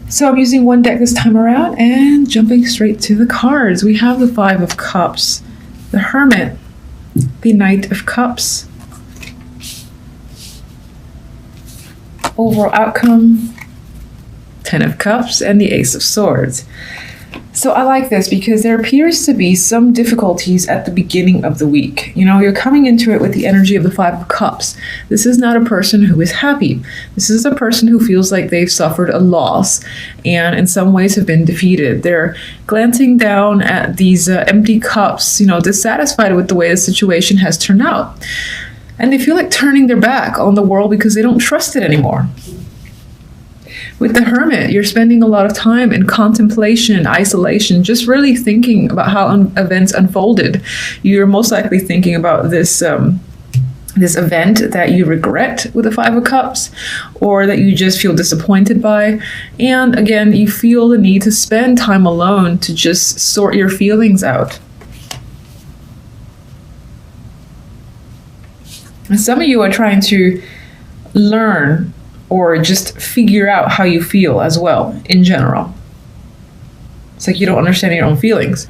So I'm using one deck this time around and jumping straight to the cards. We have the Five of Cups, the Hermit, the Knight of Cups. Overall outcome, Ten of Cups, and the Ace of Swords. So I like this because there appears to be some difficulties at the beginning of the week. You know, you're coming into it with the energy of the Five of Cups. This is not a person who is happy. This is a person who feels like they've suffered a loss and in some ways have been defeated. They're glancing down at these empty cups, you know, dissatisfied with the way the situation has turned out. And they feel like turning their back on the world because they don't trust it anymore. With the Hermit, you're spending a lot of time in contemplation, isolation, just really thinking about how events unfolded. You're most likely thinking about this event that you regret with the Five of Cups, or that you just feel disappointed by. And again, you feel the need to spend time alone to just sort your feelings out. And some of you are trying to learn or just figure out how you feel as well, in general. It's like you don't understand your own feelings.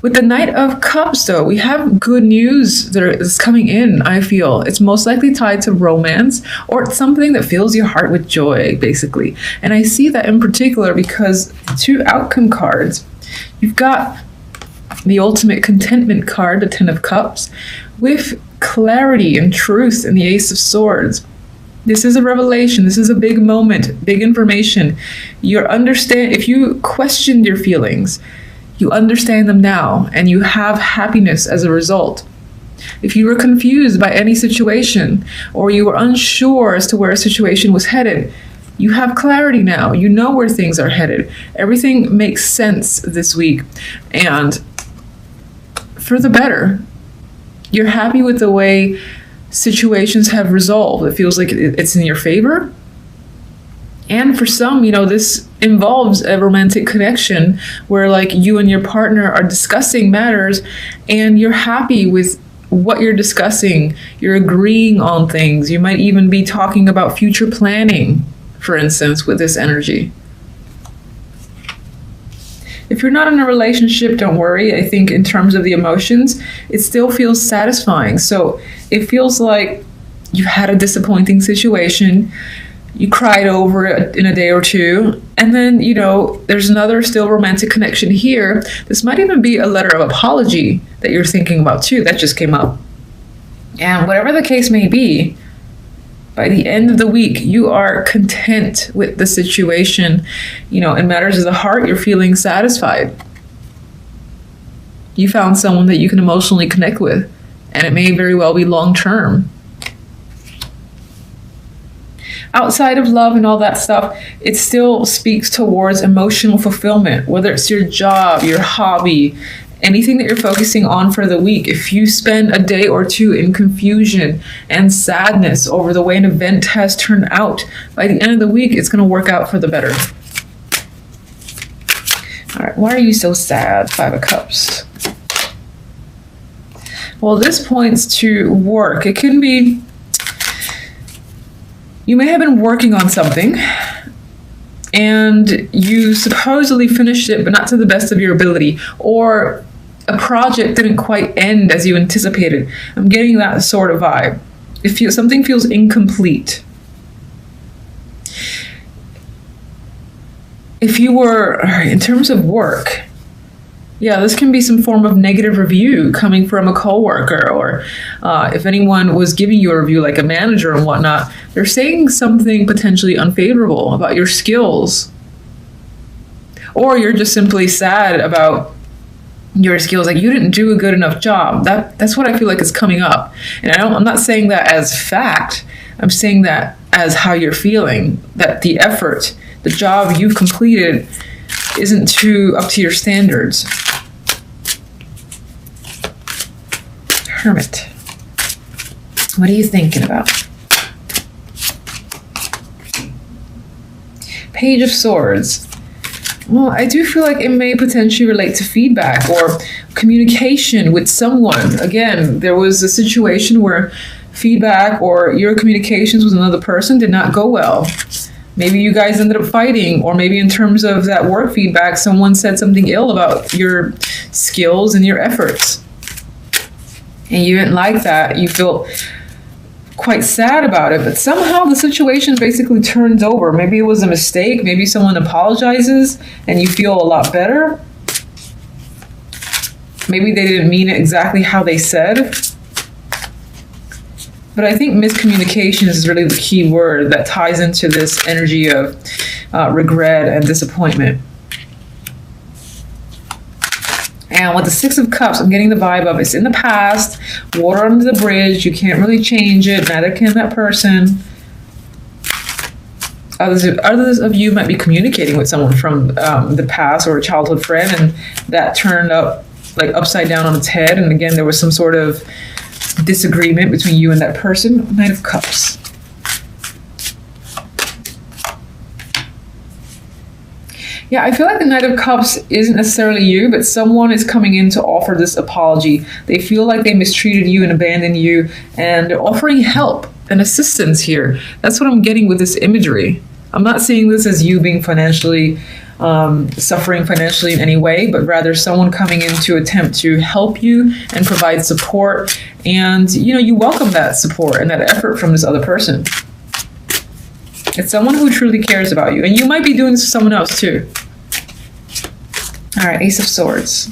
With the Knight of Cups, though, we have good news that is coming in, I feel. It's most likely tied to romance, or it's something that fills your heart with joy, basically. And I see that in particular because two outcome cards. You've got the ultimate contentment card, the Ten of Cups, with clarity and truth in the Ace of Swords. This is a revelation. This is a big moment, big information. If you questioned your feelings, you understand them now, and you have happiness as a result. If you were confused by any situation, or you were unsure as to where a situation was headed, you have clarity now. You know where things are headed. Everything makes sense this week, and for the better. You're happy with the way situations have resolved. It feels like it's in your favor. And for some, you know, this involves a romantic connection where like you and your partner are discussing matters and you're happy with what you're discussing. You're agreeing on things. You might even be talking about future planning, for instance, with this energy. If you're not in a relationship, don't worry. I think in terms of the emotions, it still feels satisfying. So it feels like you've had a disappointing situation, you cried over it in a day or two, and then, you know, there's another still romantic connection here. This might even be a letter of apology that you're thinking about too. That just came up. And whatever the case may be, by the end of the week, you are content with the situation. You know, in matters of the heart, you're feeling satisfied. You found someone that you can emotionally connect with, and it may very well be long-term. Outside of love and all that stuff, it still speaks towards emotional fulfillment, whether it's your job, your hobby, anything that you're focusing on for the week. If you spend a day or two in confusion and sadness over the way an event has turned out, by the end of the week, it's going to work out for the better. All right, why are you so sad? Five of Cups. Well, this points to work. It can be, you may have been working on something and you supposedly finished it, but not to the best of your ability, or a project didn't quite end as you anticipated. I'm getting that sort of vibe. Something feels incomplete. If you were, in terms of work, yeah, this can be some form of negative review coming from a coworker, or if anyone was giving you a review, like a manager and whatnot, they're saying something potentially unfavorable about your skills. Or you're just simply sad about your skills, like you didn't do a good enough job. That's what I feel like is coming up. And I'm not saying that as fact. I'm saying that as how you're feeling, that the effort, the job you've completed isn't up to your standards. Hermit. What are you thinking about? Page of Swords. Well, I do feel like it may potentially relate to feedback or communication with someone. Again, there was a situation where feedback or your communications with another person did not go well. Maybe you guys ended up fighting, or maybe in terms of that work feedback, someone said something ill about your skills and your efforts. And you didn't like that. You feel quite sad about it, but somehow the situation basically turns over. Maybe it was a mistake. Maybe someone apologizes and you feel a lot better. Maybe they didn't mean it exactly how they said. But I think miscommunication is really the key word that ties into this energy of regret and disappointment. And with the Six of Cups, I'm getting the vibe of it's in the past, water under the bridge, you can't really change it, neither can that person. Others of you might be communicating with someone from the past or a childhood friend, and that turned up like upside down on its head. And again, there was some sort of disagreement between you and that person. Knight of Cups. Yeah, I feel like the Knight of Cups isn't necessarily you, but someone is coming in to offer this apology. They feel like they mistreated you and abandoned you, and they're offering help and assistance here. That's what I'm getting with this imagery. I'm not seeing this as you being financially suffering financially in any way, but rather someone coming in to attempt to help you and provide support. And, you know, you welcome that support and that effort from this other person. It's someone who truly cares about you. And you might be doing this to someone else too. All right, Ace of Swords.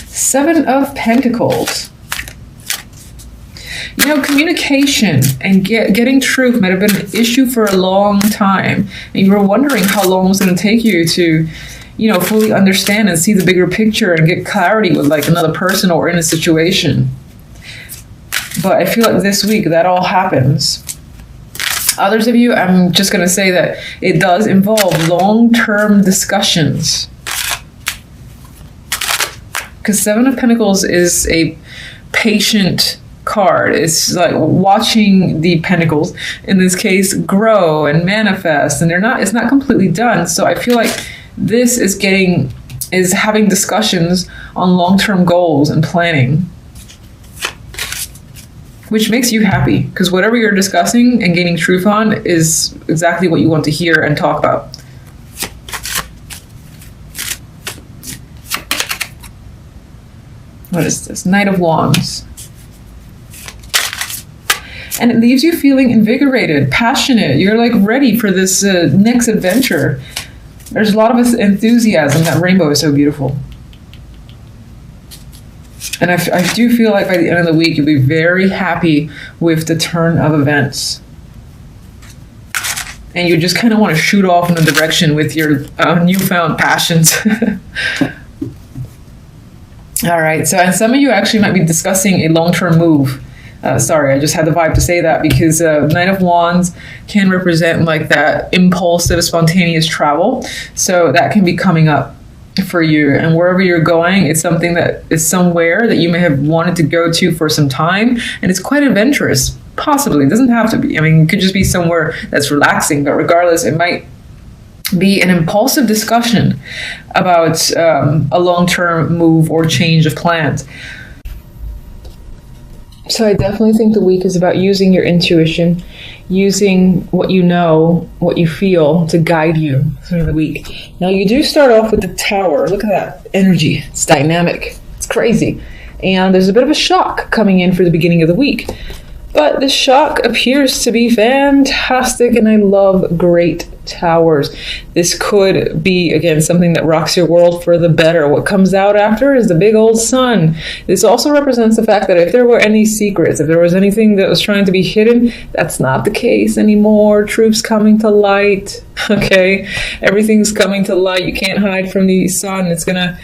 Seven of Pentacles. You know, communication and getting truth might have been an issue for a long time. And you were wondering how long it was going to take you to, you know, fully understand and see the bigger picture and get clarity with like another person or in a situation. But I feel like this week that all happens. Others of you, I'm just going to say that it does involve long-term discussions. Because Seven of Pentacles is a patient card. It's like watching the pentacles, in this case, grow and manifest, and it's not completely done. So I feel like this is having discussions on long-term goals and planning, which makes you happy, because whatever you're discussing and gaining truth on is exactly what you want to hear and talk about. What is this? Knight of Wands. And it leaves you feeling invigorated, passionate. You're like ready for this next adventure. There's a lot of enthusiasm. That rainbow is so beautiful. And I do feel like by the end of the week, you'll be very happy with the turn of events. And you just kind of want to shoot off in a direction with your newfound passions. All right. So, and some of you actually might be discussing a long-term move. Sorry, I just had the vibe to say that because Knight of Wands can represent like that impulsive, spontaneous travel. So that can be coming up for you. And wherever you're going, it's something that is somewhere that you may have wanted to go to for some time. And it's quite adventurous, possibly. It doesn't have to be. I mean, it could just be somewhere that's relaxing. But regardless, it might be an impulsive discussion about a long-term move or change of plans. So I definitely think the week is about using your intuition, using what you know, what you feel to guide you through the week. Now you do start off with the Tower. Look at that energy. It's dynamic. It's crazy. And there's a bit of a shock coming in for the beginning of the week. But the shock appears to be fantastic, and I love great towers. This could be, again, something that rocks your world for the better. What comes out after is the big old sun. This also represents the fact that if there were any secrets, if there was anything that was trying to be hidden, that's not the case anymore. Truth's coming to light, okay? Everything's coming to light. You can't hide from the sun. It's gonna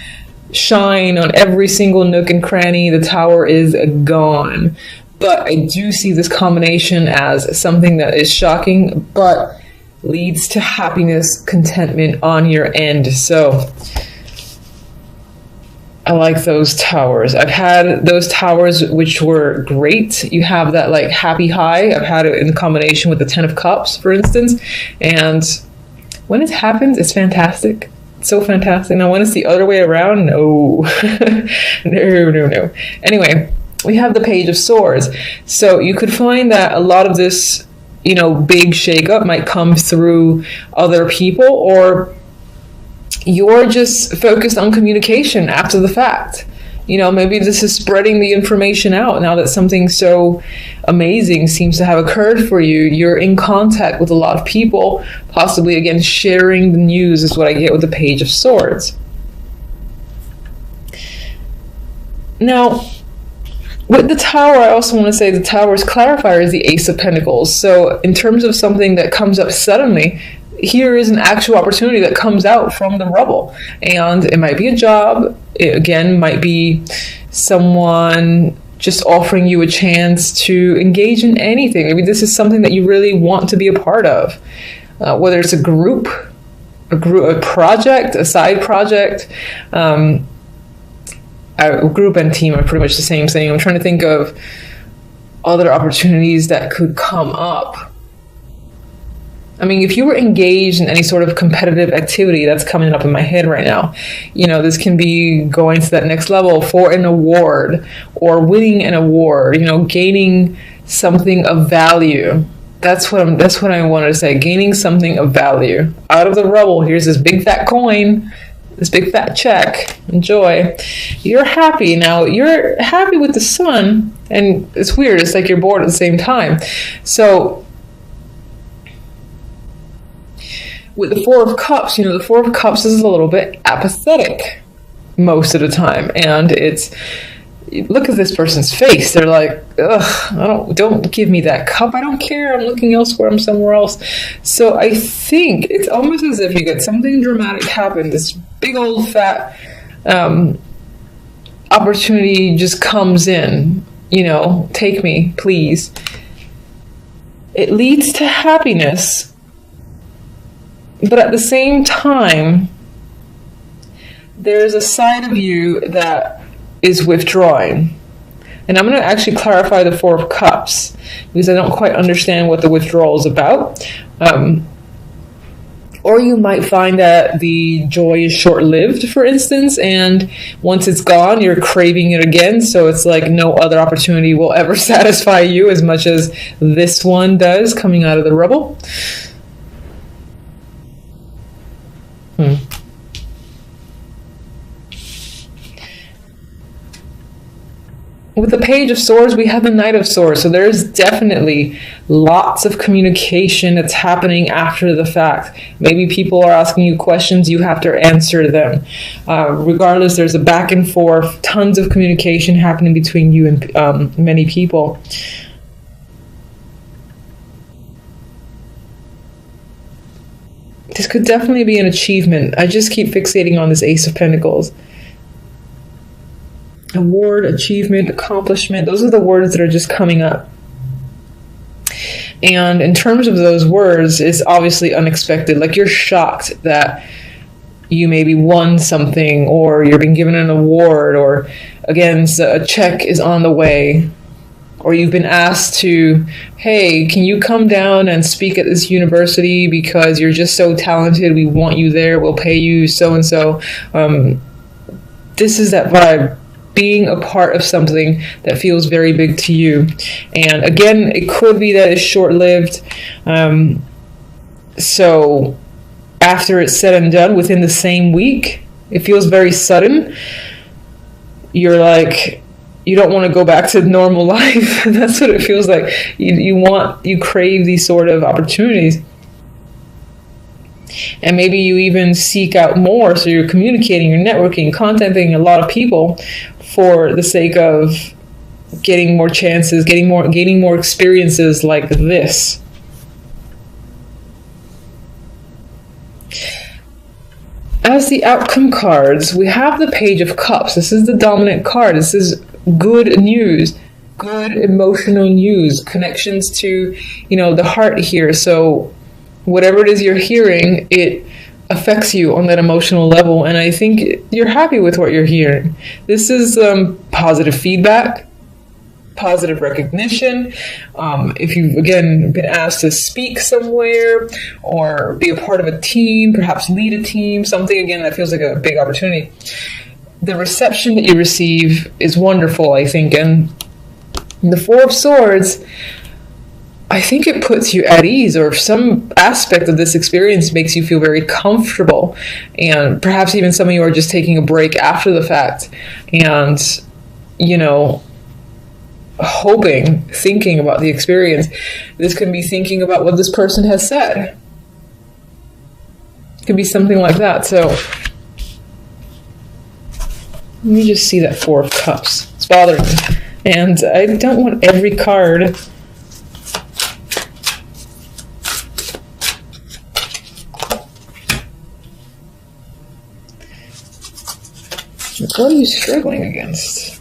shine on every single nook and cranny. The tower is gone. But I do see this combination as something that is shocking, but leads to happiness, contentment on your end. So I like those towers. I've had those towers which were great. You have that like happy high. I've had it in combination with the 10 of Cups, for instance. And when it happens, it's fantastic. It's so fantastic. Now when it's the other way around, no. No. Anyway. we have the Page of Swords. So you could find that a lot of this, big shakeup might come through other people, or you're just focused on communication after the fact. Maybe this is spreading the information out now that something so amazing seems to have occurred for you. You're in contact with a lot of people, possibly, again, sharing the news is what I get with the Page of Swords. Now, with the Tower, I also want to say the Tower's clarifier is the Ace of Pentacles. So in terms of something that comes up suddenly, here is an actual opportunity that comes out from the rubble. And it might be a job. It, again, might be someone just offering you a chance to engage in anything. Maybe this is something that you really want to be a part of. Whether it's a group, a project, a side project. Group and team are pretty much the same thing. I'm trying to think of other opportunities that could come up. I mean, if you were engaged in any sort of competitive activity, that's coming up in my head right now. This can be going to that next level for an award or winning an award, gaining something of value. That's what I wanted to say. Gaining something of value. Out of the rubble, here's this big fat coin, this big fat check. Enjoy. You're happy. Now, you're happy with the Sun, and it's weird. It's like you're bored at the same time. So with the Four of Cups, the Four of Cups is a little bit apathetic most of the time. And look at this person's face. They're like, ugh, don't give me that cup. I don't care. I'm looking elsewhere. I'm somewhere else. So I think it's almost as if you get something dramatic happen. This big old fat opportunity just comes in. Take me, please. It leads to happiness. But at the same time, there's a side of you that is withdrawing. And I'm going to actually clarify the Four of Cups because I don't quite understand what the withdrawal is about. Or you might find that the joy is short-lived, for instance, and once it's gone, you're craving it again. So it's like no other opportunity will ever satisfy you as much as this one does coming out of the rubble. With the Page of Swords, we have the Knight of Swords. So there's definitely lots of communication that's happening after the fact. Maybe people are asking you questions, you have to answer them. Regardless, there's a back and forth, tons of communication happening between you and many people. This could definitely be an achievement. I just keep fixating on this Ace of Pentacles. Award, achievement, accomplishment. Those are the words that are just coming up. And in terms of those words, it's obviously unexpected. Like you're shocked that you maybe won something or you're being given an award or, again, a check is on the way. Or you've been asked to, hey, can you come down and speak at this university because you're just so talented. We want you there. We'll pay you so-and-so. This is that vibe. Being a part of something that feels very big to you. And again, it could be that it's short-lived. So after it's said and done, within the same week, it feels very sudden. You're like, you don't want to go back to normal life. That's what it feels like. You crave these sort of opportunities. And maybe you even seek out more. So you're communicating, you're networking, contacting a lot of people for the sake of getting more chances, gaining more experiences like this. As the outcome cards, we have the Page of Cups. This is the dominant card. This is good news, good emotional news, connections to, the heart here. So whatever it is you're hearing, it affects you on that emotional level. And I think you're happy with what you're hearing. This is positive feedback, positive recognition. If you've, again, been asked to speak somewhere or be a part of a team, perhaps lead a team, something, again, that feels like a big opportunity. The reception that you receive is wonderful, I think. And And the Four of Swords, I think it puts you at ease, or some aspect of this experience makes you feel very comfortable. And perhaps even some of you are just taking a break after the fact and, you know, thinking about the experience. This can be thinking about what this person has said. It could be something like that. So let me just see that Four of Cups. It's bothering me. And I don't want every card. What are you struggling against?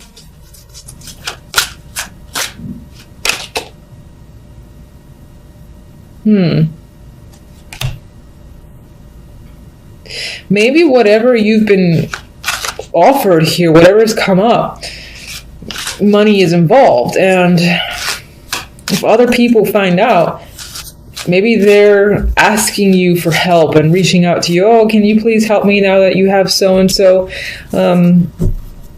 Maybe whatever you've been offered here, whatever's come up, money is involved. And if other people find out, maybe they're asking you for help and reaching out to you. Oh, can you please help me now that you have so-and-so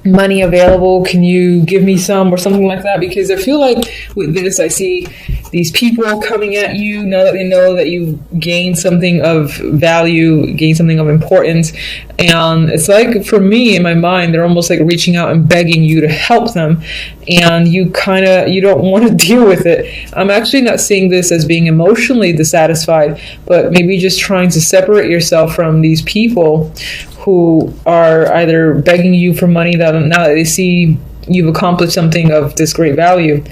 money available? Can you give me some, or something like that? Because I feel like with this, I see these people coming at you now that they know that you've gained something of value, gained something of importance. And it's like, for me, in my mind, they're almost like reaching out and begging you to help them. And you don't want to deal with it. I'm actually not seeing this as being emotionally dissatisfied, but maybe just trying to separate yourself from these people who are either begging you for money now that they see you've accomplished something of this great value,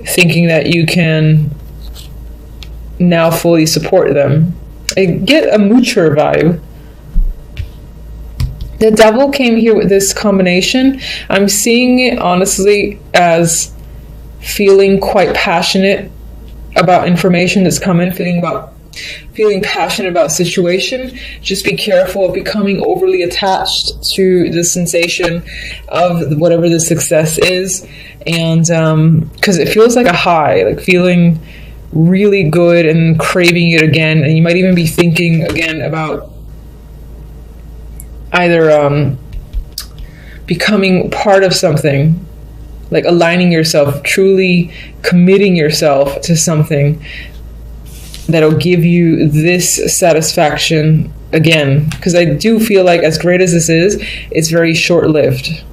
thinking that you can now fully support them. I get a mutual vibe. The Devil came here with this combination. I'm seeing it honestly as feeling quite passionate about information that's coming, feeling passionate about situation. Just be careful of becoming overly attached to the sensation of whatever the success is. And because it feels like a high, like feeling really good and craving it again. And you might even be thinking again about either becoming part of something, like aligning yourself, truly committing yourself to something that'll give you this satisfaction again. Because I do feel like, as great as this is, it's very short-lived.